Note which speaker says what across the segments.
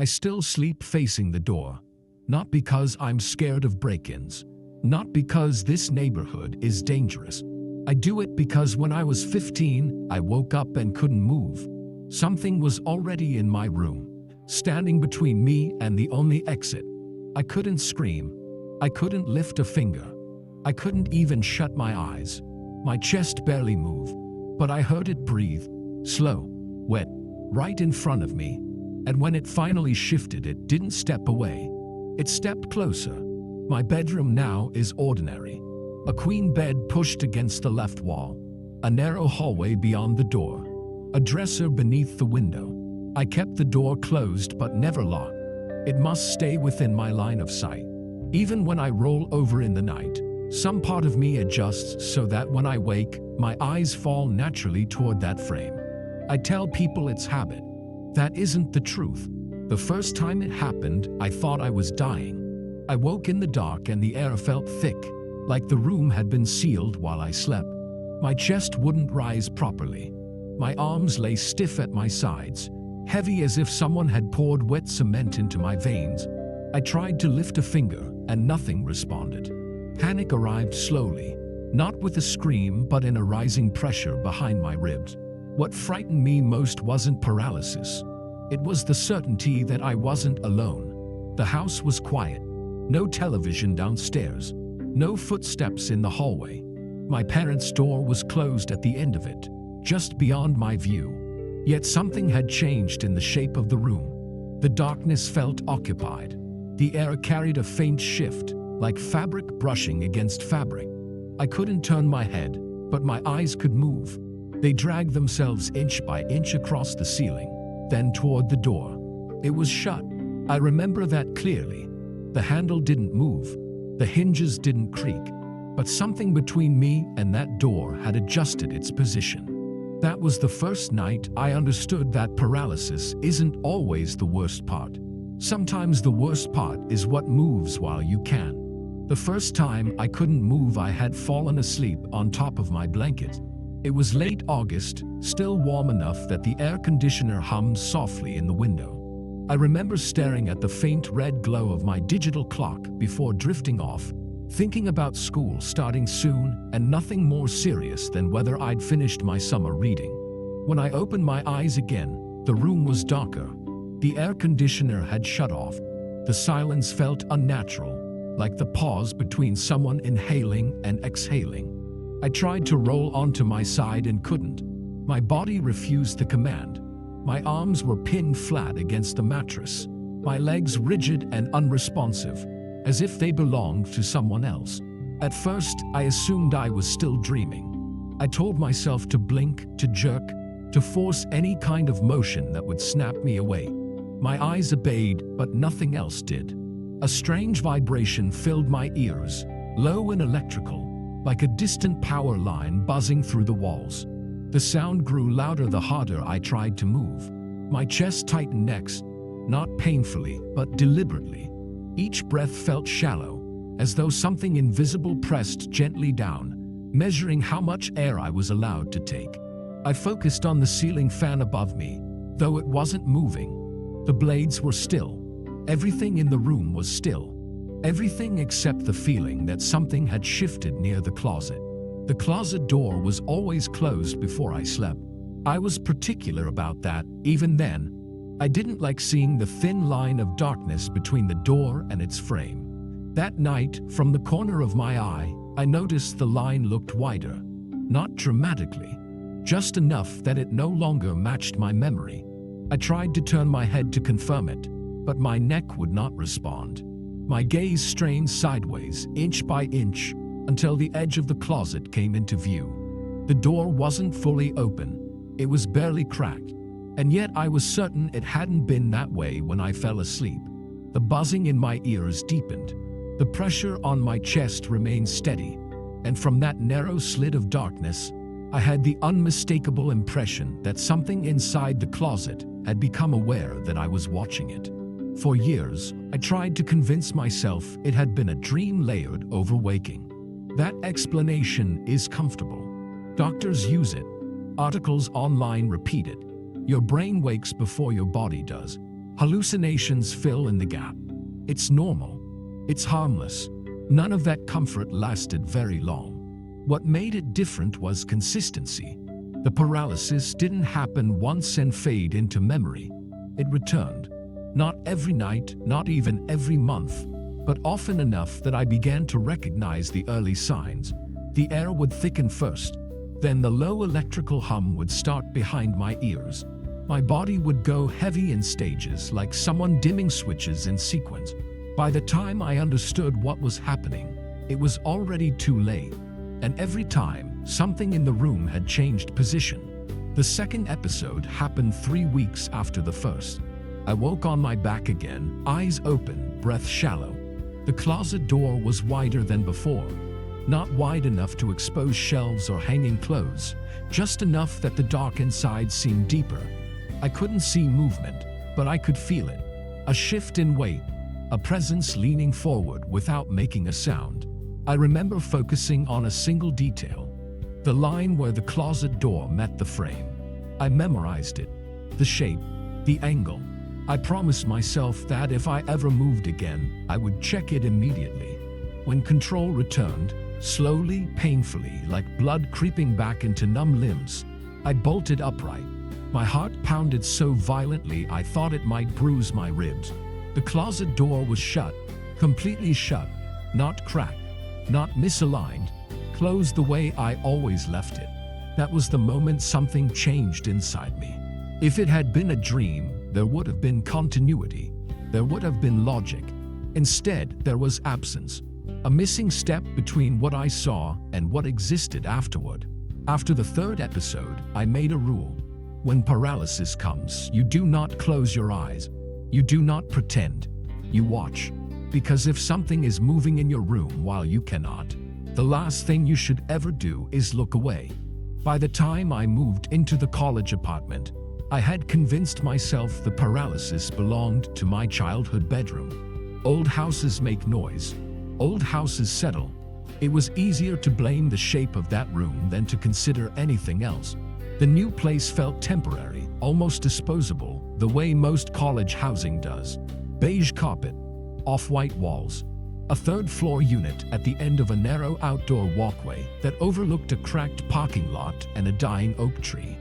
Speaker 1: I still sleep facing the door. Not because I'm scared of break-ins. Not because this neighborhood is dangerous. I do it because when I was 15, I woke up and couldn't move. Something was already in my room, standing between me and the only exit. I couldn't scream. I couldn't lift a finger. I couldn't even shut my eyes. My chest barely moved, but I heard it breathe, slow, wet, right in front of me. And when it finally shifted, it didn't step away. It stepped closer. My bedroom now is ordinary. A queen bed pushed against the left wall. A narrow hallway beyond the door. A dresser beneath the window. I kept the door closed but never locked. It must stay within my line of sight. Even when I roll over in the night, some part of me adjusts so that when I wake, my eyes fall naturally toward that frame. I tell people it's habit. That isn't the truth. The first time it happened, I thought I was dying. I woke in the dark and the air felt thick, like the room had been sealed while I slept. My chest wouldn't rise properly. My arms lay stiff at my sides, heavy as if someone had poured wet cement into my veins. I tried to lift a finger, and nothing responded. Panic arrived slowly, not with a scream but in a rising pressure behind my ribs. What frightened me most wasn't paralysis. It was the certainty that I wasn't alone. The house was quiet. No television downstairs. No footsteps in the hallway. My parents' door was closed at the end of it, just beyond my view. Yet something had changed in the shape of the room. The darkness felt occupied. The air carried a faint shift, like fabric brushing against fabric. I couldn't turn my head, but my eyes could move. They dragged themselves inch by inch across the ceiling, then toward the door. It was shut. I remember that clearly. The handle didn't move. The hinges didn't creak. But something between me and that door had adjusted its position. That was the first night I understood that paralysis isn't always the worst part. Sometimes the worst part is what moves while you can. The first time I couldn't move, I had fallen asleep on top of my blanket. It was late August, still warm enough that the air conditioner hummed softly in the window. I remember staring at the faint red glow of my digital clock before drifting off, thinking about school starting soon and nothing more serious than whether I'd finished my summer reading. When I opened my eyes again, the room was darker. The air conditioner had shut off. The silence felt unnatural, like the pause between someone inhaling and exhaling. I tried to roll onto my side and couldn't. My body refused the command. My arms were pinned flat against the mattress, my legs rigid and unresponsive, as if they belonged to someone else. At first, I assumed I was still dreaming. I told myself to blink, to jerk, to force any kind of motion that would snap me away. My eyes obeyed, but nothing else did. A strange vibration filled my ears, low and electrical, like a distant power line buzzing through the walls. The sound grew louder the harder I tried to move. My chest tightened next, not painfully, but deliberately. Each breath felt shallow, as though something invisible pressed gently down, measuring how much air I was allowed to take. I focused on the ceiling fan above me, though it wasn't moving. The blades were still. Everything in the room was still. Everything except the feeling that something had shifted near the closet. The closet door was always closed before I slept. I was particular about that, even then. I didn't like seeing the thin line of darkness between the door and its frame. That night, from the corner of my eye, I noticed the line looked wider. Not dramatically, just enough that it no longer matched my memory. I tried to turn my head to confirm it, but my neck would not respond. My gaze strained sideways, inch by inch, until the edge of the closet came into view. The door wasn't fully open. It was barely cracked, and yet I was certain it hadn't been that way when I fell asleep. The buzzing in my ears deepened. The pressure on my chest remained steady, and from that narrow slit of darkness, I had the unmistakable impression that something inside the closet had become aware that I was watching it. For years, I tried to convince myself it had been a dream layered over waking. That explanation is comfortable. Doctors use it. Articles online repeat it. Your brain wakes before your body does. Hallucinations fill in the gap. It's normal. It's harmless. None of that comfort lasted very long. What made it different was consistency. The paralysis didn't happen once and fade into memory. It returned. Not every night, not even every month, but often enough that I began to recognize the early signs. The air would thicken first, then the low electrical hum would start behind my ears. My body would go heavy in stages, like someone dimming switches in sequence. By the time I understood what was happening, it was already too late. And every time, something in the room had changed position. The second episode happened 3 weeks after the first. I woke on my back again, eyes open, breath shallow. The closet door was wider than before. Not wide enough to expose shelves or hanging clothes, just enough that the dark inside seemed deeper. I couldn't see movement, but I could feel it. A shift in weight, a presence leaning forward without making a sound. I remember focusing on a single detail, the line where the closet door met the frame. I memorized it, the shape, the angle. I promised myself that if I ever moved again, I would check it immediately. When control returned, slowly, painfully, like blood creeping back into numb limbs, I bolted upright. My heart pounded so violently I thought it might bruise my ribs. The closet door was shut, completely shut, not cracked, not misaligned, closed the way I always left it. That was the moment something changed inside me. If it had been a dream, there would have been continuity. There would have been logic. Instead, there was absence. A missing step between what I saw and what existed afterward. After the third episode, I made a rule. When paralysis comes, you do not close your eyes. You do not pretend. You watch. Because if something is moving in your room while you cannot, the last thing you should ever do is look away. By the time I moved into the college apartment, I had convinced myself the paralysis belonged to my childhood bedroom. Old houses make noise. Old houses settle. It was easier to blame the shape of that room than to consider anything else. The new place felt temporary, almost disposable, the way most college housing does. Beige carpet, off-white walls, a third-floor unit at the end of a narrow outdoor walkway that overlooked a cracked parking lot and a dying oak tree.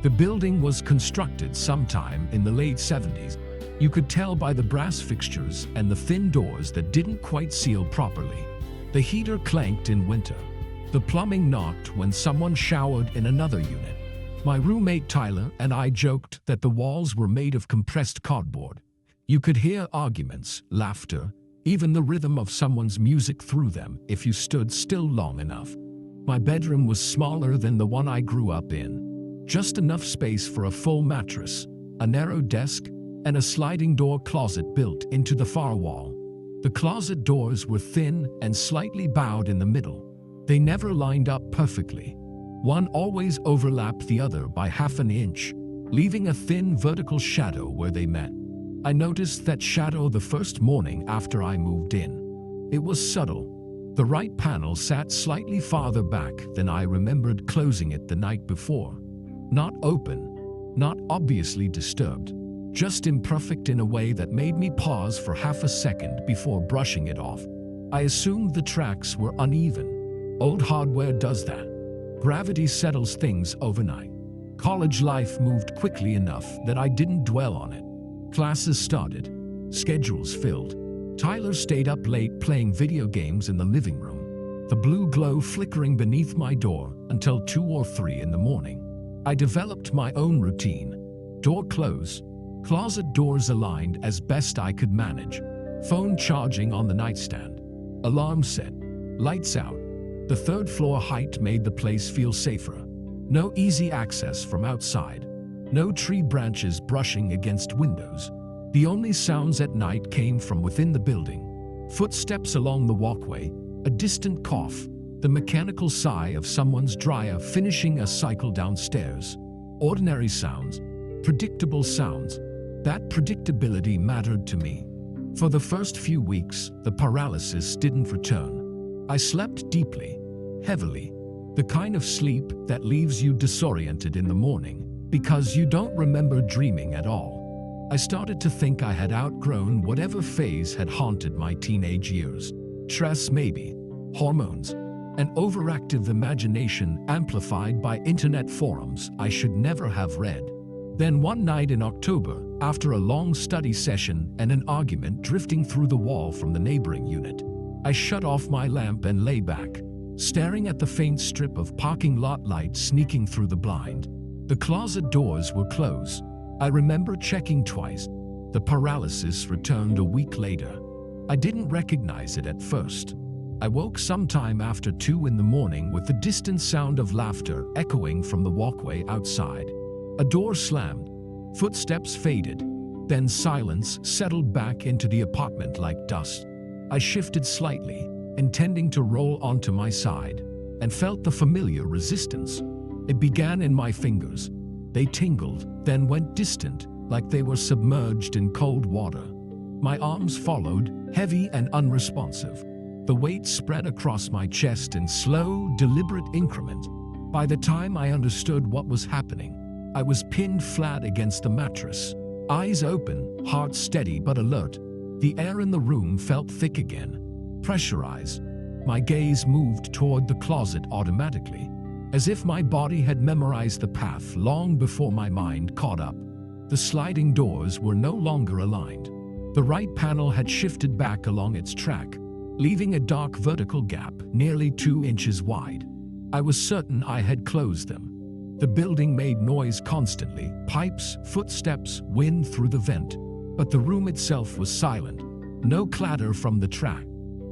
Speaker 1: The building was constructed sometime in the late 70s. You could tell by the brass fixtures and the thin doors that didn't quite seal properly. The heater clanked in winter. The plumbing knocked when someone showered in another unit. My roommate Tyler and I joked that the walls were made of compressed cardboard. You could hear arguments, laughter, even the rhythm of someone's music through them if you stood still long enough. My bedroom was smaller than the one I grew up in. Just enough space for a full mattress, a narrow desk, and a sliding door closet built into the far wall. The closet doors were thin and slightly bowed in the middle. They never lined up perfectly. One always overlapped the other by half an inch, leaving a thin vertical shadow where they met. I noticed that shadow the first morning after I moved in. It was subtle. The right panel sat slightly farther back than I remembered closing it the night before. Not open, not obviously disturbed, just imperfect in a way that made me pause for half a second before brushing it off. I assumed the tracks were uneven. Old hardware does that. Gravity settles things overnight. College life moved quickly enough that I didn't dwell on it. Classes started. Schedules filled. Tyler stayed up late playing video games in the living room, the blue glow flickering beneath my door until 2 or 3 in the morning. I developed my own routine. Door close, closet doors aligned as best I could manage, phone charging on the nightstand, alarm set, lights out. The third floor height made the place feel safer. No easy access from outside. No tree branches brushing against windows. The only sounds at night came from within the building. Footsteps along the walkway, a distant cough, the mechanical sigh of someone's dryer finishing a cycle downstairs. Ordinary sounds, predictable sounds. That predictability mattered to me. For the first few weeks, the paralysis didn't return. I slept deeply, heavily, the kind of sleep that leaves you disoriented in the morning because you don't remember dreaming at all. I started to think I had outgrown whatever phase had haunted my teenage years. Stress maybe, hormones, an overactive imagination amplified by internet forums I should never have read. Then one night in October, after a long study session and an argument drifting through the wall from the neighboring unit, I shut off my lamp and lay back, staring at the faint strip of parking lot light sneaking through the blind. The closet doors were closed. I remember checking twice. The paralysis returned a week later. I didn't recognize it at first. I woke sometime after 2 in the morning with the distant sound of laughter echoing from the walkway outside. A door slammed, footsteps faded, then silence settled back into the apartment like dust. I shifted slightly, intending to roll onto my side, and felt the familiar resistance. It began in my fingers. They tingled, then went distant, like they were submerged in cold water. My arms followed, heavy and unresponsive. The weight spread across my chest in slow, deliberate increments. By the time I understood what was happening, I was pinned flat against the mattress, eyes open, heart steady but alert. The air in the room felt thick again, pressurized. My gaze moved toward the closet automatically, as if my body had memorized the path long before my mind caught up. The sliding doors were no longer aligned. The right panel had shifted back along its track, leaving a dark vertical gap nearly 2 inches wide. I was certain I had closed them. The building made noise constantly, pipes, footsteps, wind through the vent. But the room itself was silent. No clatter from the track,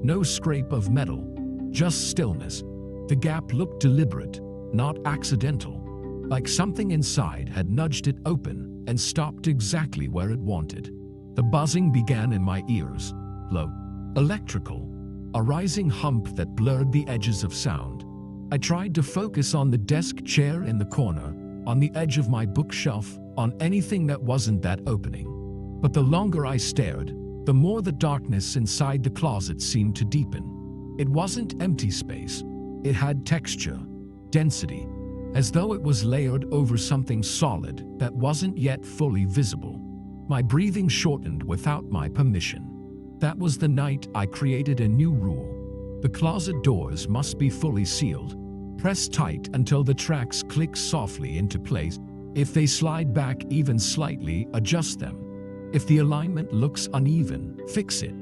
Speaker 1: no scrape of metal, just stillness. The gap looked deliberate, not accidental, like something inside had nudged it open and stopped exactly where it wanted. The buzzing began in my ears, low, electrical, a rising hump that blurred the edges of sound. I tried to focus on the desk chair in the corner, on the edge of my bookshelf, on anything that wasn't that opening. But the longer I stared, the more the darkness inside the closet seemed to deepen. It wasn't empty space. It had texture, density, as though it was layered over something solid that wasn't yet fully visible. My breathing shortened without my permission. That was the night I created a new rule. The closet doors must be fully sealed. Press tight until the tracks click softly into place. If they slide back even slightly, adjust them. If the alignment looks uneven, fix it.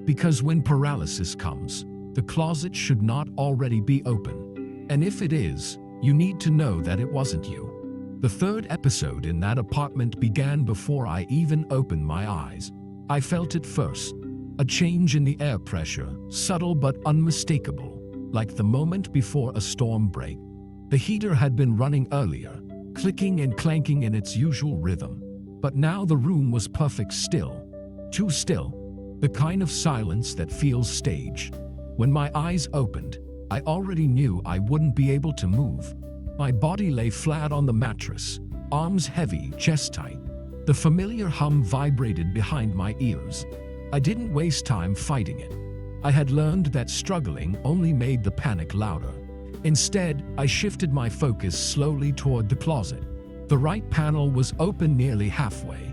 Speaker 1: Because when paralysis comes, the closet should not already be open. And if it is, you need to know that it wasn't you. The third episode in that apartment began before I even opened my eyes. I felt it first. A change in the air pressure, subtle but unmistakable, like the moment before a storm break. The heater had been running earlier, clicking and clanking in its usual rhythm. But now the room was perfect still. Too still. The kind of silence that feels staged. When my eyes opened, I already knew I wouldn't be able to move. My body lay flat on the mattress, arms heavy, chest tight. The familiar hum vibrated behind my ears. I didn't waste time fighting it. I had learned that struggling only made the panic louder. Instead, I shifted my focus slowly toward the closet. The right panel was open nearly halfway.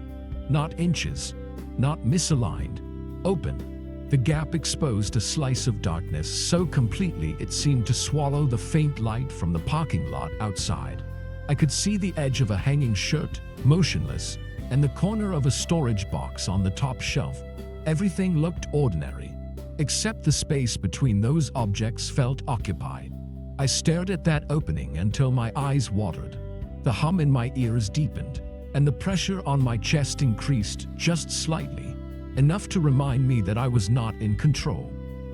Speaker 1: Not inches, not misaligned. Open. The gap exposed a slice of darkness so completely it seemed to swallow the faint light from the parking lot outside. I could see the edge of a hanging shirt, motionless, and the corner of a storage box on the top shelf. Everything looked ordinary, except the space between those objects felt occupied. I stared at that opening until my eyes watered. The hum in my ears deepened, and the pressure on my chest increased just slightly, enough to remind me that I was not in control.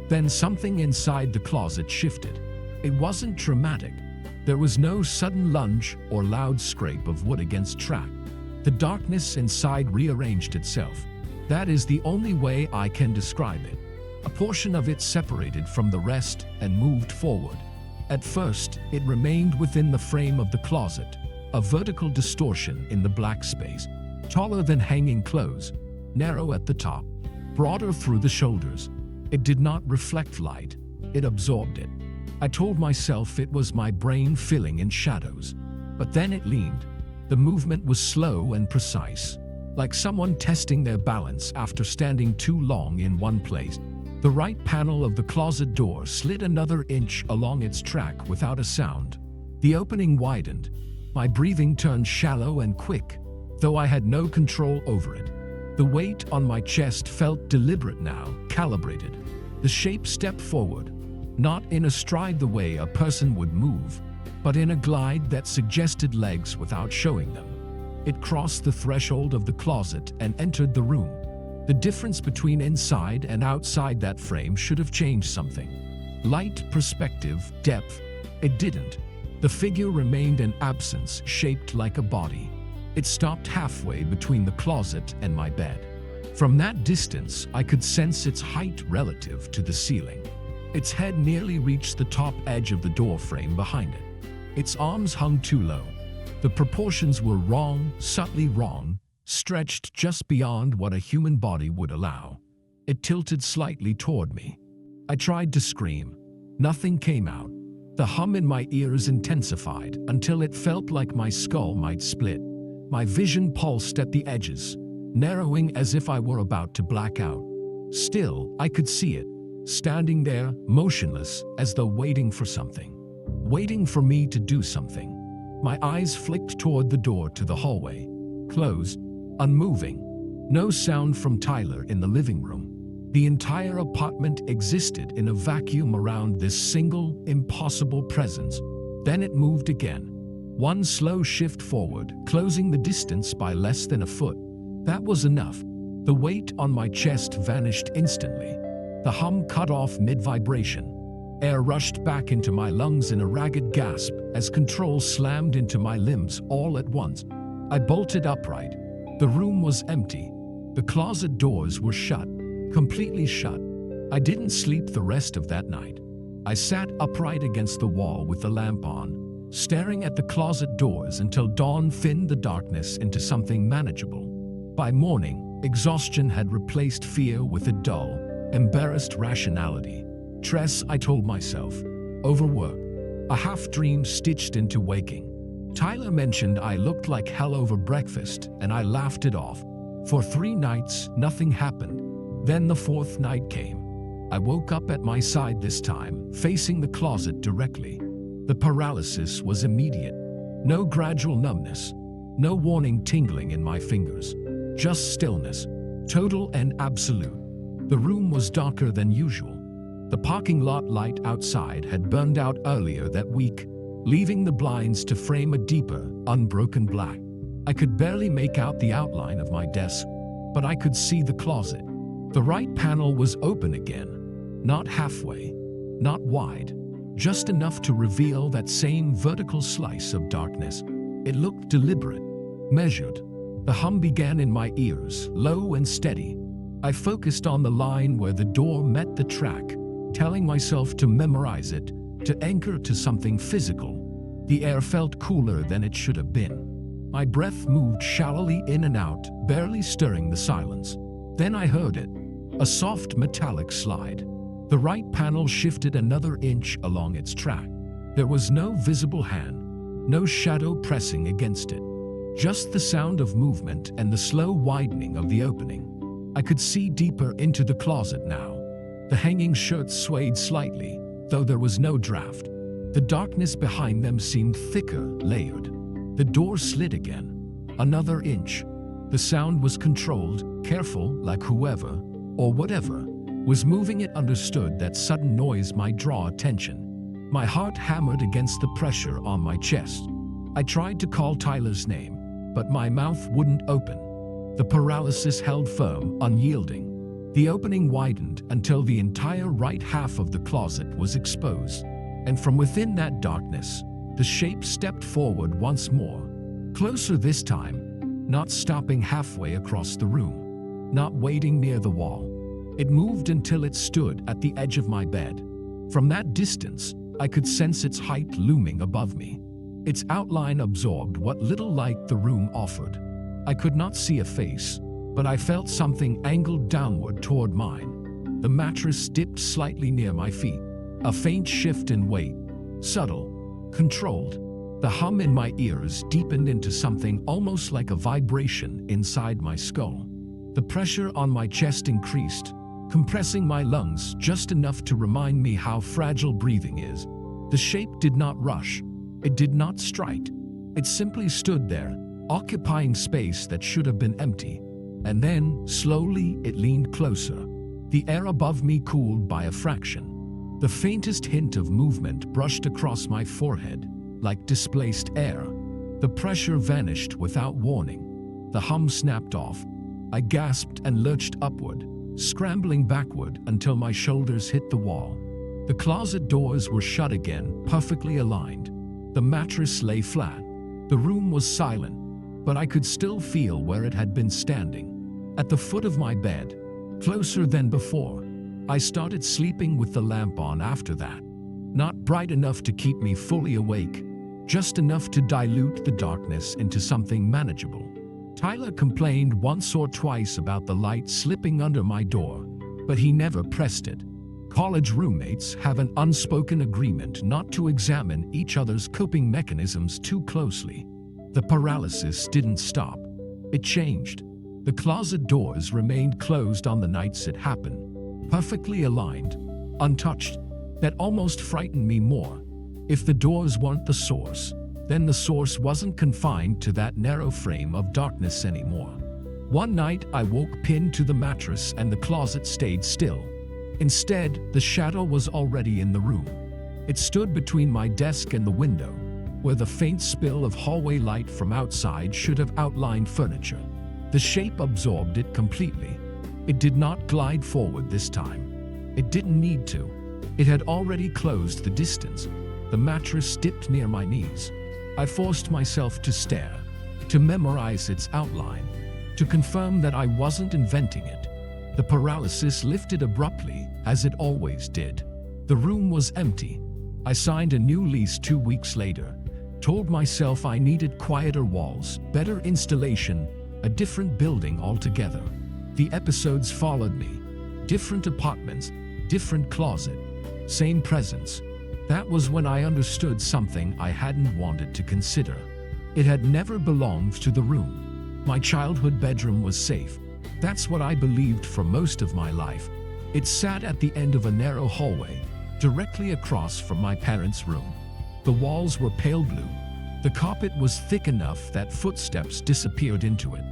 Speaker 1: Then something inside the closet shifted. It wasn't dramatic. There was no sudden lunge or loud scrape of wood against track. The darkness inside rearranged itself. That is the only way I can describe it. A portion of it separated from the rest and moved forward. At first, it remained within the frame of the closet, a vertical distortion in the black space, taller than hanging clothes, narrow at the top, broader through the shoulders. It did not reflect light, it absorbed it. I told myself it was my brain filling in shadows. But then it leaned. The movement was slow and precise. like someone testing their balance after standing too long in one place. The right panel of the closet door slid another inch along its track without a sound. The opening widened. My breathing turned shallow and quick, though I had no control over it. The weight on my chest felt deliberate now, calibrated. The shape stepped forward, not in a stride the way a person would move, but in a glide that suggested legs without showing them. It crossed the threshold of the closet and entered the room. The difference between inside and outside that frame should have changed something. Light, perspective, depth. It didn't. The figure remained an absence shaped like a body. It stopped halfway between the closet and my bed. From that distance, I could sense its height relative to the ceiling. Its head nearly reached the top edge of the door frame behind it. Its arms hung too low. The proportions were wrong, subtly wrong, stretched just beyond what a human body would allow. It tilted slightly toward me. I tried to scream. Nothing came out. The hum in my ears intensified until it felt like my skull might split. My vision pulsed at the edges, narrowing as if I were about to black out. Still, I could see it, standing there, motionless, as though waiting for something. Waiting for me to do something. My eyes flicked toward the door to the hallway. Closed, unmoving. No sound from Tyler in the living room. The entire apartment existed in a vacuum around this single, impossible presence. Then it moved again. One slow shift forward, closing the distance by less than a foot. That was enough. The weight on my chest vanished instantly. The hum cut off mid-vibration. Air rushed back into my lungs in a ragged gasp as control slammed into my limbs all at once. I bolted upright. The room was empty. The closet doors were shut, completely shut. I didn't sleep the rest of that night. I sat upright against the wall with the lamp on, staring at the closet doors until dawn thinned the darkness into something manageable. By morning, exhaustion had replaced fear with a dull, embarrassed rationality. Stress, I told myself. Overwork. A half-dream stitched into waking. Tyler mentioned I looked like hell over breakfast, and I laughed it off. For 3 nights, nothing happened. Then the 4th night came. I woke up at my side this time, facing the closet directly. The paralysis was immediate. No gradual numbness. No warning tingling in my fingers. Just stillness. Total and absolute. The room was darker than usual. The parking lot light outside had burned out earlier that week, leaving the blinds to frame a deeper, unbroken black. I could barely make out the outline of my desk, but I could see the closet. The right panel was open again. Not halfway, not wide, just enough to reveal that same vertical slice of darkness. It looked deliberate, measured. The hum began in my ears, low and steady. I focused on the line where the door met the track, telling myself to memorize it, to anchor to something physical. The air felt cooler than it should have been. My breath moved shallowly in and out, barely stirring the silence. Then I heard it, a soft metallic slide. The right panel shifted another inch along its track. There was no visible hand, no shadow pressing against it. Just the sound of movement and the slow widening of the opening. I could see deeper into the closet now. The hanging shirts swayed slightly, though there was no draft. The darkness behind them seemed thicker, layered. The door slid again. Another inch. The sound was controlled, careful, like whoever, or whatever, was moving it understood that sudden noise might draw attention. My heart hammered against the pressure on my chest. I tried to call Tyler's name, but my mouth wouldn't open. The paralysis held firm, unyielding. The opening widened until the entire right half of the closet was exposed. And from within that darkness, the shape stepped forward once more. Closer this time, not stopping halfway across the room, not waiting near the wall. It moved until it stood at the edge of my bed. From that distance, I could sense its height looming above me. Its outline absorbed what little light the room offered. I could not see a face, but I felt something angled downward toward mine. The mattress dipped slightly near my feet. A faint shift in weight, subtle, controlled. The hum in my ears deepened into something almost like a vibration inside my skull. The pressure on my chest increased, compressing my lungs just enough to remind me how fragile breathing is. The shape did not rush. It did not strike. It simply stood there, occupying space that should have been empty. And then, slowly, it leaned closer. The air above me cooled by a fraction. The faintest hint of movement brushed across my forehead, like displaced air. The pressure vanished without warning. The hum snapped off. I gasped and lurched upward, scrambling backward until my shoulders hit the wall. The closet doors were shut again, perfectly aligned. The mattress lay flat. The room was silent, but I could still feel where it had been standing. At the foot of my bed, closer than before. I started sleeping with the lamp on after that. Not bright enough to keep me fully awake, just enough to dilute the darkness into something manageable. Tyler complained once or twice about the light slipping under my door, but he never pressed it. College roommates have an unspoken agreement not to examine each other's coping mechanisms too closely. The paralysis didn't stop. It changed. The closet doors remained closed on the nights it happened, perfectly aligned, untouched. That almost frightened me more. If the doors weren't the source, then the source wasn't confined to that narrow frame of darkness anymore. One night, I woke pinned to the mattress and the closet stayed still. Instead, the shadow was already in the room. It stood between my desk and the window, where the faint spill of hallway light from outside should have outlined furniture. The shape absorbed it completely. It did not glide forward this time. It didn't need to. It had already closed the distance. The mattress dipped near my knees. I forced myself to stare, to memorize its outline, to confirm that I wasn't inventing it. The paralysis lifted abruptly, as it always did. The room was empty. I signed a new lease 2 weeks later, told myself I needed quieter walls, better installation, a different building altogether. The episodes followed me. Different apartments, different closet, same presence. That was when I understood something I hadn't wanted to consider. It had never belonged to the room. My childhood bedroom was safe. That's what I believed for most of my life. It sat at the end of a narrow hallway, directly across from my parents' room. The walls were pale blue. The carpet was thick enough that footsteps disappeared into it.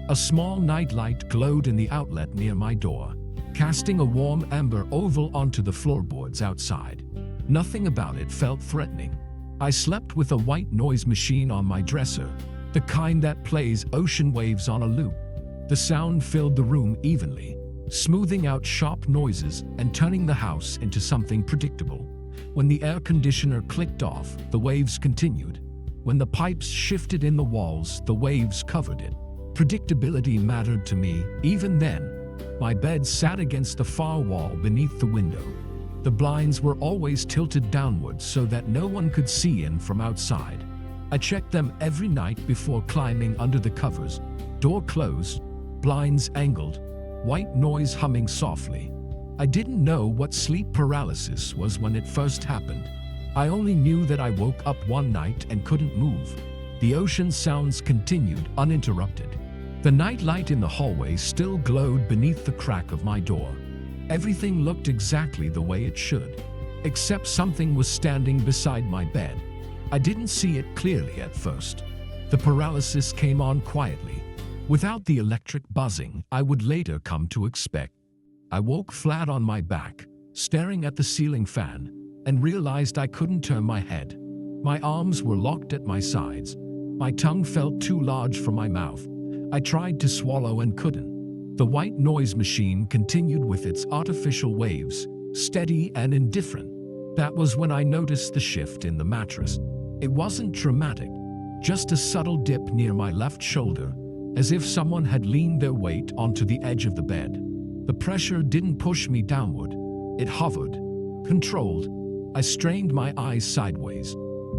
Speaker 1: A small nightlight glowed in the outlet near my door, casting a warm amber oval onto the floorboards outside. Nothing about it felt threatening. I slept with a white noise machine on my dresser, the kind that plays ocean waves on a loop. The sound filled the room evenly, smoothing out sharp noises and turning the house into something predictable. When the air conditioner clicked off, the waves continued. When the pipes shifted in the walls, the waves covered it. Predictability mattered to me, even then. My bed sat against the far wall beneath the window. The blinds were always tilted downwards so that no one could see in from outside. I checked them every night before climbing under the covers. Door closed, blinds angled, white noise humming softly. I didn't know what sleep paralysis was when it first happened. I only knew that I woke up one night and couldn't move. The ocean sounds continued uninterrupted. The nightlight in the hallway still glowed beneath the crack of my door. Everything looked exactly the way it should, except something was standing beside my bed. I didn't see it clearly at first. The paralysis came on quietly, without the electric buzzing I would later come to expect. I woke flat on my back, staring at the ceiling fan, and realized I couldn't turn my head. My arms were locked at my sides. My tongue felt too large for my mouth. I tried to swallow and couldn't. The white noise machine continued with its artificial waves, steady and indifferent. That was when I noticed the shift in the mattress. It wasn't dramatic, just a subtle dip near my left shoulder, as if someone had leaned their weight onto the edge of the bed. The pressure didn't push me downward. It hovered, controlled. I strained my eyes sideways.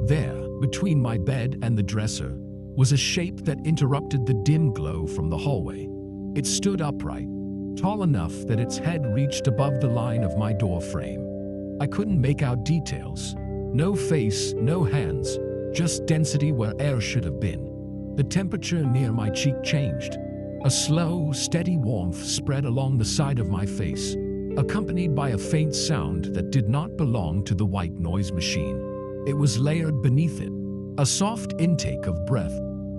Speaker 1: There, between my bed and the dresser, was a shape that interrupted the dim glow from the hallway. It stood upright, tall enough that its head reached above the line of my door frame. I couldn't make out details. No face, no hands, just density where air should have been. The temperature near my cheek changed. A slow, steady warmth spread along the side of my face, accompanied by a faint sound that did not belong to the white noise machine. It was layered beneath it. A soft intake of breath,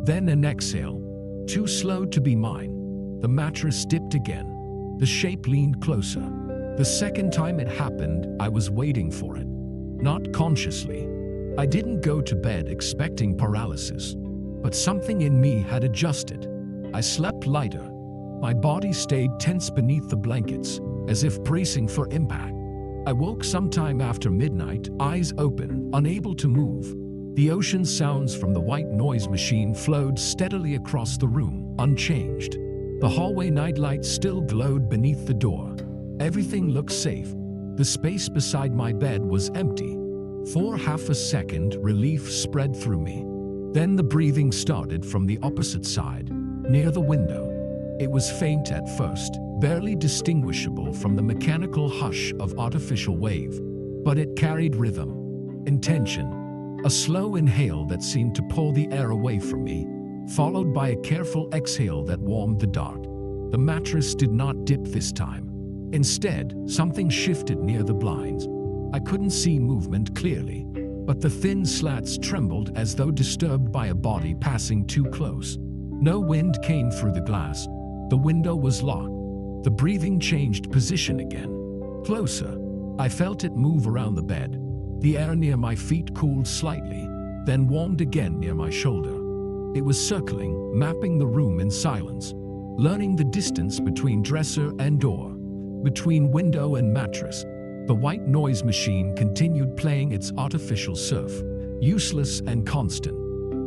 Speaker 1: then an exhale. Too slow to be mine. The mattress dipped again. The shape leaned closer. The second time it happened, I was waiting for it. Not consciously. I didn't go to bed expecting paralysis, but something in me had adjusted. I slept lighter. My body stayed tense beneath the blankets, as if bracing for impact. I woke sometime after midnight, eyes open, unable to move. The ocean sounds from the white noise machine flowed steadily across the room, unchanged. The hallway nightlight still glowed beneath the door. Everything looked safe. The space beside my bed was empty. For half a second, relief spread through me. Then the breathing started from the opposite side, near the window. It was faint at first, barely distinguishable from the mechanical hush of artificial wave, but it carried rhythm, intention, a slow inhale that seemed to pull the air away from me, followed by a careful exhale that warmed the dark. The mattress did not dip this time. Instead, something shifted near the blinds. I couldn't see movement clearly, but the thin slats trembled as though disturbed by a body passing too close. No wind came through the glass. The window was locked. The breathing changed position again. Closer. I felt it move around the bed. The air near my feet cooled slightly, then warmed again near my shoulder. It was circling, mapping the room in silence, learning the distance between dresser and door, between window and mattress. The white noise machine continued playing its artificial surf, useless and constant.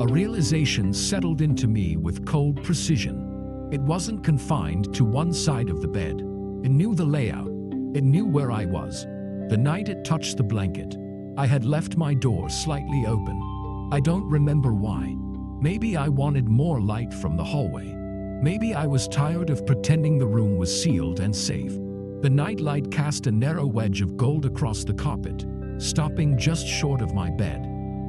Speaker 1: A realization settled into me with cold precision. It wasn't confined to one side of the bed. It knew the layout. It knew where I was. The night it touched the blanket, I had left my door slightly open. I don't remember why. Maybe I wanted more light from the hallway. Maybe I was tired of pretending the room was sealed and safe. The nightlight cast a narrow wedge of gold across the carpet, stopping just short of my bed.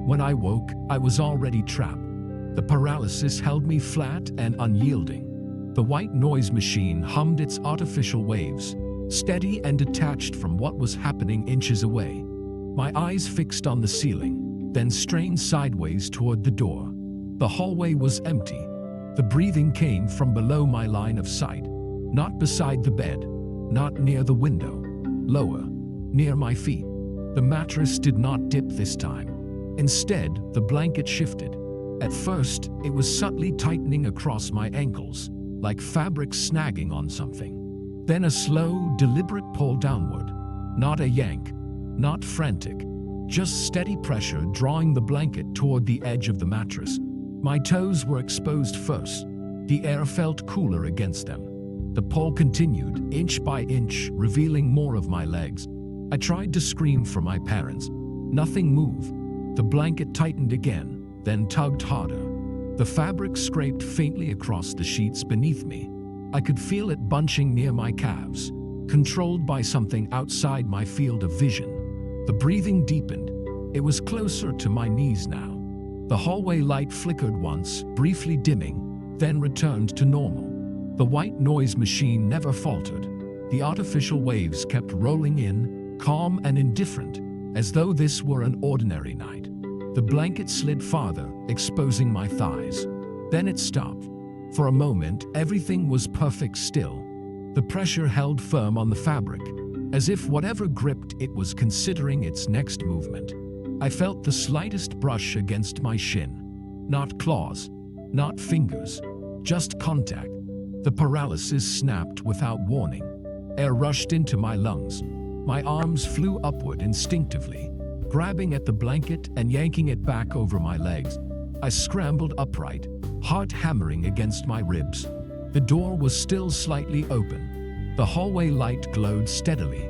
Speaker 1: When I woke, I was already trapped. The paralysis held me flat and unyielding. The white noise machine hummed its artificial waves, steady and detached from what was happening inches away. My eyes fixed on the ceiling, then strained sideways toward the door. The hallway was empty. The breathing came from below my line of sight, not beside the bed, not near the window, lower, near my feet. The mattress did not dip this time. Instead, the blanket shifted. At first, it was subtly tightening across my ankles, like fabric snagging on something. Then a slow, deliberate pull downward. Not a yank, not frantic, just steady pressure drawing the blanket toward the edge of the mattress. My toes were exposed first. The air felt cooler against them. The pull continued, inch by inch, revealing more of my legs. I tried to scream for my parents. Nothing moved. The blanket tightened again, then tugged harder. The fabric scraped faintly across the sheets beneath me. I could feel it bunching near my calves, controlled by something outside my field of vision. The breathing deepened. It was closer to my knees now. The hallway light flickered once, briefly dimming, then returned to normal. The white noise machine never faltered. The artificial waves kept rolling in, calm and indifferent, as though this were an ordinary night. The blanket slid farther, exposing my thighs. Then it stopped. For a moment, everything was perfect still. The pressure held firm on the fabric, as if whatever gripped it was considering its next movement. I felt the slightest brush against my shin. Not claws, not fingers, just contact. The paralysis snapped without warning. Air rushed into my lungs. My arms flew upward instinctively, grabbing at the blanket and yanking it back over my legs. I scrambled upright, heart hammering against my ribs. The door was still slightly open. The hallway light glowed steadily.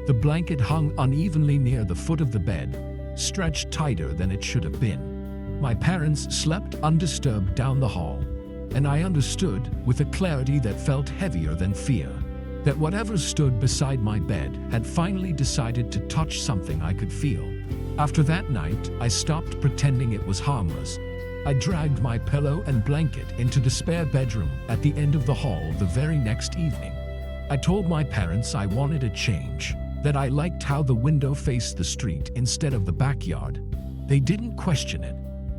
Speaker 1: The blanket hung unevenly near the foot of the bed, stretched tighter than it should have been. My parents slept undisturbed down the hall, and I understood, with a clarity that felt heavier than fear, that whatever stood beside my bed had finally decided to touch something I could feel. After that night, I stopped pretending it was harmless. I dragged my pillow and blanket into the spare bedroom at the end of the hall the very next evening. I told my parents I wanted a change, that I liked how the window faced the street instead of the backyard. They didn't question it.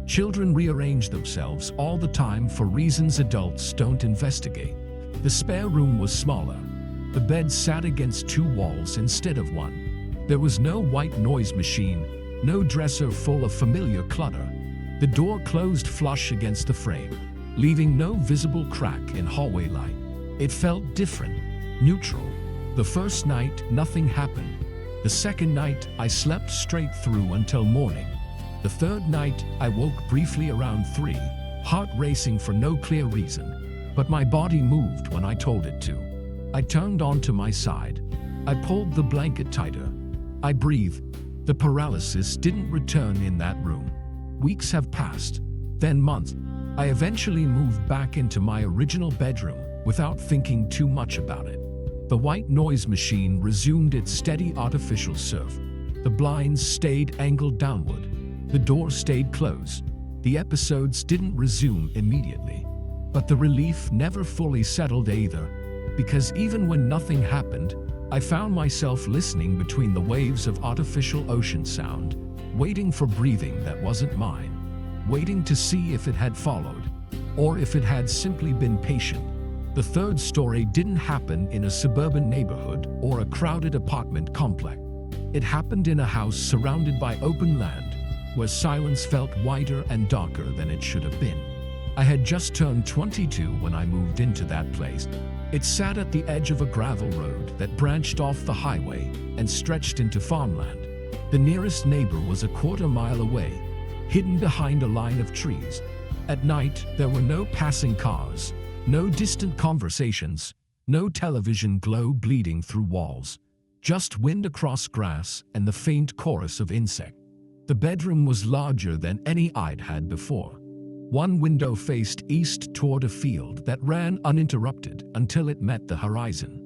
Speaker 1: Children rearrange themselves all the time for reasons adults don't investigate. The spare room was smaller. The bed sat against two walls instead of one. There was no white noise machine, no dresser full of familiar clutter. The door closed flush against the frame, leaving no visible crack in hallway light. It felt different, neutral. The first night, nothing happened. The second night, I slept straight through until morning. The third night, I woke briefly around 3, heart racing for no clear reason, but my body moved when I told it to. I turned onto my side. I pulled the blanket tighter. I breathed. The paralysis didn't return in that room. Weeks have passed, then months. I eventually moved back into my original bedroom without thinking too much about it. The white noise machine resumed its steady artificial surf. The blinds stayed angled downward. The door stayed closed. The episodes didn't resume immediately. But the relief never fully settled either, because even when nothing happened, I found myself listening between the waves of artificial ocean sound, waiting for breathing that wasn't mine, waiting to see if it had followed, or if it had simply been patient. The third story didn't happen in a suburban neighborhood or a crowded apartment complex. It happened in a house surrounded by open land, where silence felt wider and darker than it should have been. I had just turned 22 when I moved into that place. It sat at the edge of a gravel road that branched off the highway and stretched into farmland. The nearest neighbor was a quarter-mile away, hidden behind a line of trees. At night, there were no passing cars, no distant conversations, no television glow bleeding through walls, just wind across grass and the faint chorus of insects. The bedroom was larger than any I'd had before. One window faced east toward a field that ran uninterrupted until it met the horizon.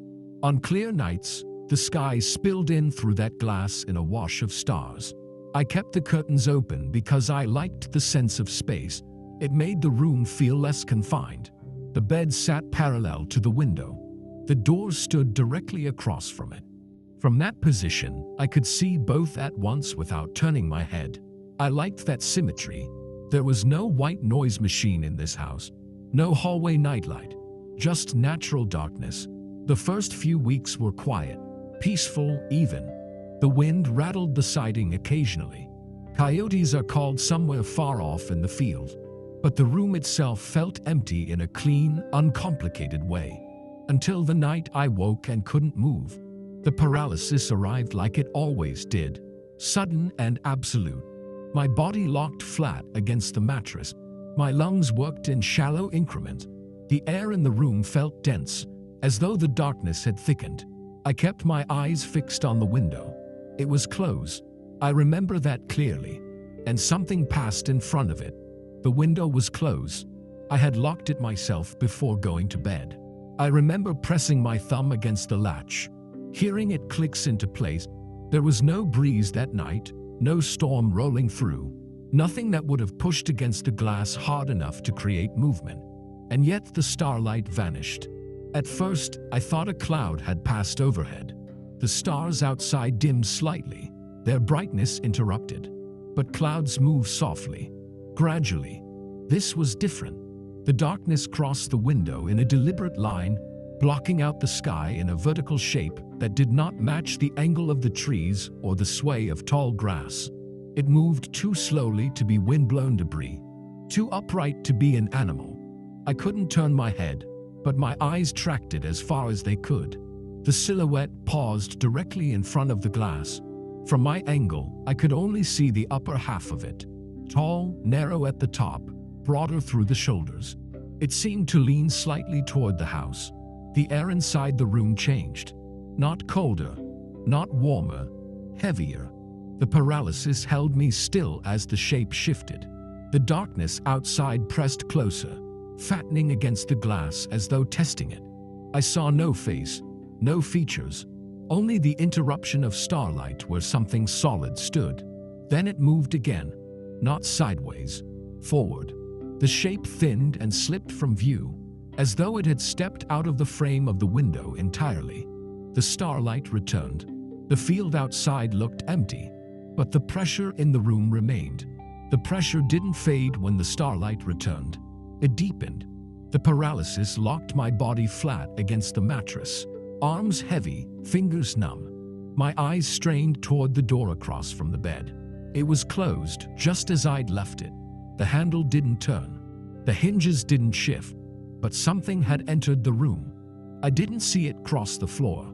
Speaker 1: On clear nights, the sky spilled in through that glass in a wash of stars. I kept the curtains open because I liked the sense of space. It made the room feel less confined. The bed sat parallel to the window. The door stood directly across from it. From that position, I could see both at once without turning my head. I liked that symmetry. There was no white noise machine in this house, no hallway nightlight, just natural darkness. The first few weeks were quiet, peaceful even. The wind rattled the siding occasionally. Coyotes are called somewhere far off in the field. But the room itself felt empty in a clean, uncomplicated way. Until the night I woke and couldn't move. The paralysis arrived like it always did, sudden and absolute. My body locked flat against the mattress. My lungs worked in shallow increments. The air in the room felt dense, as though the darkness had thickened. I kept my eyes fixed on the window. It was closed. I remember that clearly. And something passed in front of it. The window was closed. I had locked it myself before going to bed. I remember pressing my thumb against the latch, hearing it clicks into place. There was no breeze that night, no storm rolling through, nothing that would have pushed against the glass hard enough to create movement. And yet the starlight vanished. At first, I thought a cloud had passed overhead. The stars outside dimmed slightly, their brightness interrupted. But clouds move softly, gradually. This was different. The darkness crossed the window in a deliberate line, blocking out the sky in a vertical shape that did not match the angle of the trees or the sway of tall grass. It moved too slowly to be wind-blown debris, too upright to be an animal. I couldn't turn my head, but my eyes tracked it as far as they could. The silhouette paused directly in front of the glass. From my angle, I could only see the upper half of it, tall, narrow at the top, broader through the shoulders. It seemed to lean slightly toward the house. The air inside the room changed. Not colder, not warmer, heavier. The paralysis held me still as the shape shifted. The darkness outside pressed closer, fattening against the glass as though testing it. I saw no face, no features, only the interruption of starlight where something solid stood. Then it moved again, not sideways, forward. The shape thinned and slipped from view, as though it had stepped out of the frame of the window entirely. The starlight returned. The field outside looked empty, but the pressure in the room remained. The pressure didn't fade when the starlight returned. It deepened. The paralysis locked my body flat against the mattress, arms heavy, fingers numb. My eyes strained toward the door across from the bed. It was closed just as I'd left it. The handle didn't turn. The hinges didn't shift, but something had entered the room. I didn't see it cross the floor.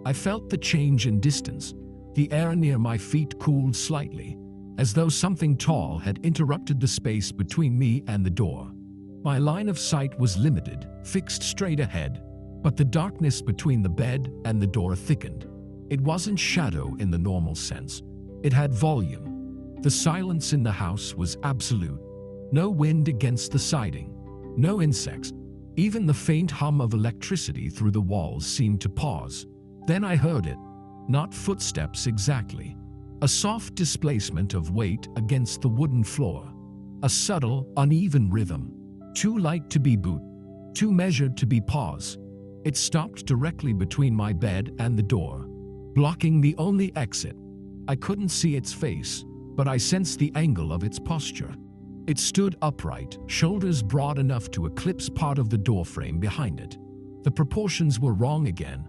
Speaker 1: I felt the change in distance. The air near my feet cooled slightly, as though something tall had interrupted the space between me and the door. My line of sight was limited, fixed straight ahead, but the darkness between the bed and the door thickened. It wasn't shadow in the normal sense. It had volume. The silence in the house was absolute. No wind against the siding. No insects. Even the faint hum of electricity through the walls seemed to pause. Then I heard it. Not footsteps exactly. A soft displacement of weight against the wooden floor. A subtle, uneven rhythm. Too light to be boot. Too measured to be pause. It stopped directly between my bed and the door, blocking the only exit. I couldn't see its face, but I sensed the angle of its posture. It stood upright, shoulders broad enough to eclipse part of the doorframe behind it. The proportions were wrong again.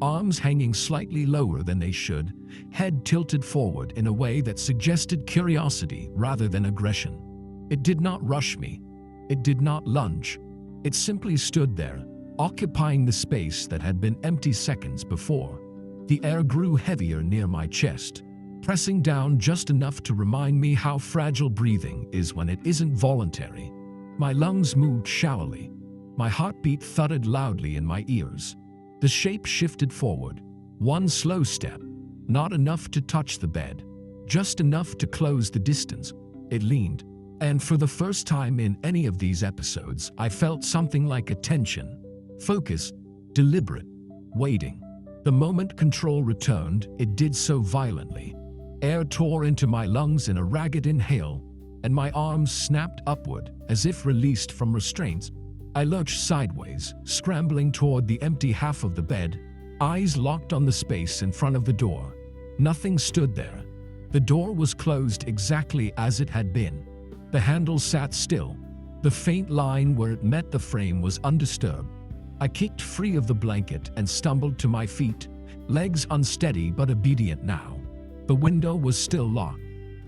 Speaker 1: Arms hanging slightly lower than they should, head tilted forward in a way that suggested curiosity rather than aggression. It did not rush me. It did not lunge. It simply stood there, occupying the space that had been empty seconds before. The air grew heavier near my chest, pressing down just enough to remind me how fragile breathing is when it isn't voluntary. My lungs moved shallowly. My heartbeat thudded loudly in my ears. The shape shifted forward. One slow step, not enough to touch the bed, just enough to close the distance. It leaned, and for the first time in any of these episodes, I felt something like attention. Focus, deliberate, waiting. The moment control returned, it did so violently. Air tore into my lungs in a ragged inhale, and my arms snapped upward as if released from restraints. I lurched sideways, scrambling toward the empty half of the bed, eyes locked on the space in front of the door. Nothing stood there. The door was closed exactly as it had been. The handle sat still. The faint line where it met the frame was undisturbed. I kicked free of the blanket and stumbled to my feet, legs unsteady but obedient now. The window was still locked.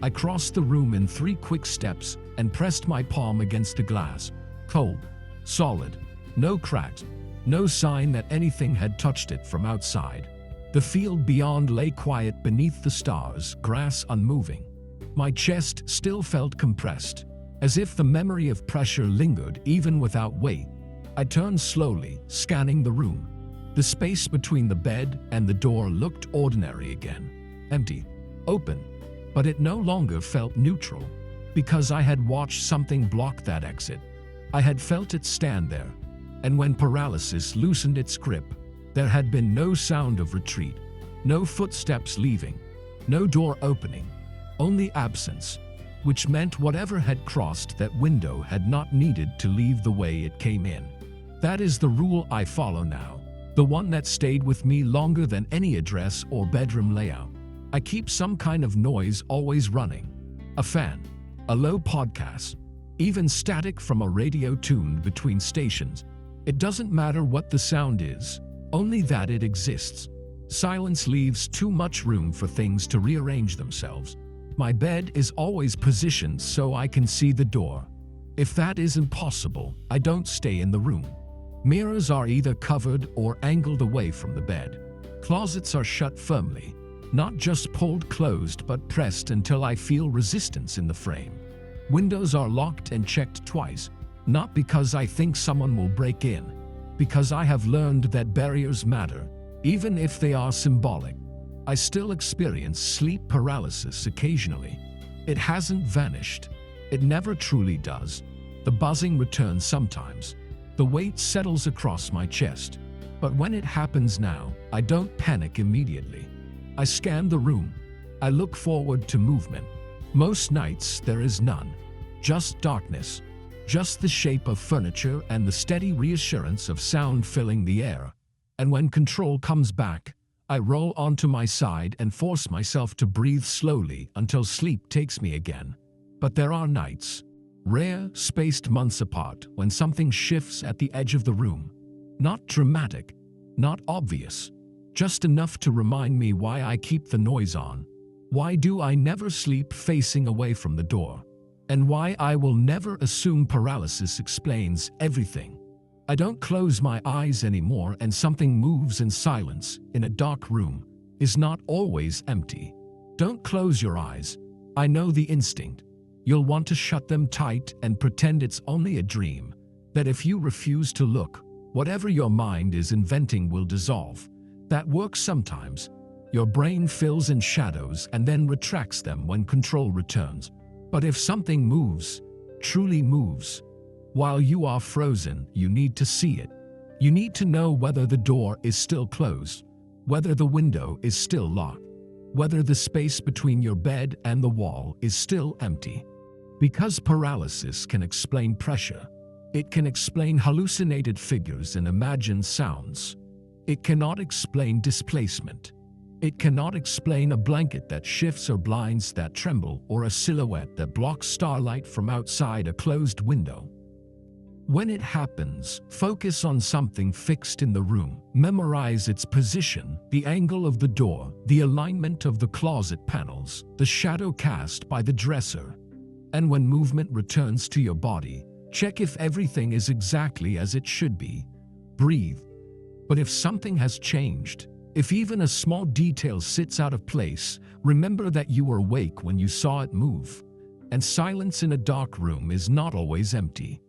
Speaker 1: I crossed the room in 3 quick steps and pressed my palm against the glass. Cold, solid, no cracks, no sign that anything had touched it from outside. The field beyond lay quiet beneath the stars, grass unmoving. My chest still felt compressed, as if the memory of pressure lingered even without weight. I turned slowly, scanning the room. The space between the bed and the door looked ordinary again. Empty, open, but it no longer felt neutral, because I had watched something block that exit. I had felt it stand there, and when paralysis loosened its grip, there had been no sound of retreat, no footsteps leaving, no door opening, only absence, which meant whatever had crossed that window had not needed to leave the way it came in. That is the rule I follow now, the one that stayed with me longer than any address or bedroom layout. I keep some kind of noise always running. A fan, a low podcast, even static from a radio tuned between stations. It doesn't matter what the sound is, only that it exists. Silence leaves too much room for things to rearrange themselves. My bed is always positioned so I can see the door. If that isn't possible, I don't stay in the room. Mirrors are either covered or angled away from the bed. Closets are shut firmly, not just pulled closed but pressed until I feel resistance in the frame. Windows are locked and checked twice, not because I think someone will break in, because I have learned that barriers matter, even if they are symbolic. I still experience sleep paralysis occasionally. It hasn't vanished. It never truly does. The buzzing returns sometimes. The weight settles across my chest. But when it happens now, I don't panic immediately. I scan the room. I look forward to movement. Most nights there is none. Just darkness. Just the shape of furniture and the steady reassurance of sound filling the air. And when control comes back, I roll onto my side and force myself to breathe slowly until sleep takes me again. But there are nights, rare, spaced months apart, when something shifts at the edge of the room. Not dramatic, not obvious, just enough to remind me why I keep the noise on. Why do I never sleep facing away from the door? And why I will never assume paralysis explains everything. I don't close my eyes anymore, and something moves in silence in a dark room is not always empty. Don't close your eyes. I know the instinct. You'll want to shut them tight and pretend it's only a dream. That if you refuse to look, whatever your mind is inventing will dissolve. That works sometimes. Your brain fills in shadows and then retracts them when control returns. But if something moves, truly moves, while you are frozen, you need to see it. You need to know whether the door is still closed, whether the window is still locked, whether the space between your bed and the wall is still empty. Because paralysis can explain pressure. It can explain hallucinated figures and imagined sounds. It cannot explain displacement. It cannot explain a blanket that shifts or blinds that tremble or a silhouette that blocks starlight from outside a closed window. When it happens, focus on something fixed in the room. Memorize its position, the angle of the door, the alignment of the closet panels, the shadow cast by the dresser. And when movement returns to your body, check if everything is exactly as it should be. Breathe. But if something has changed, if even a small detail sits out of place, remember that you were awake when you saw it move. And silence in a dark room is not always empty.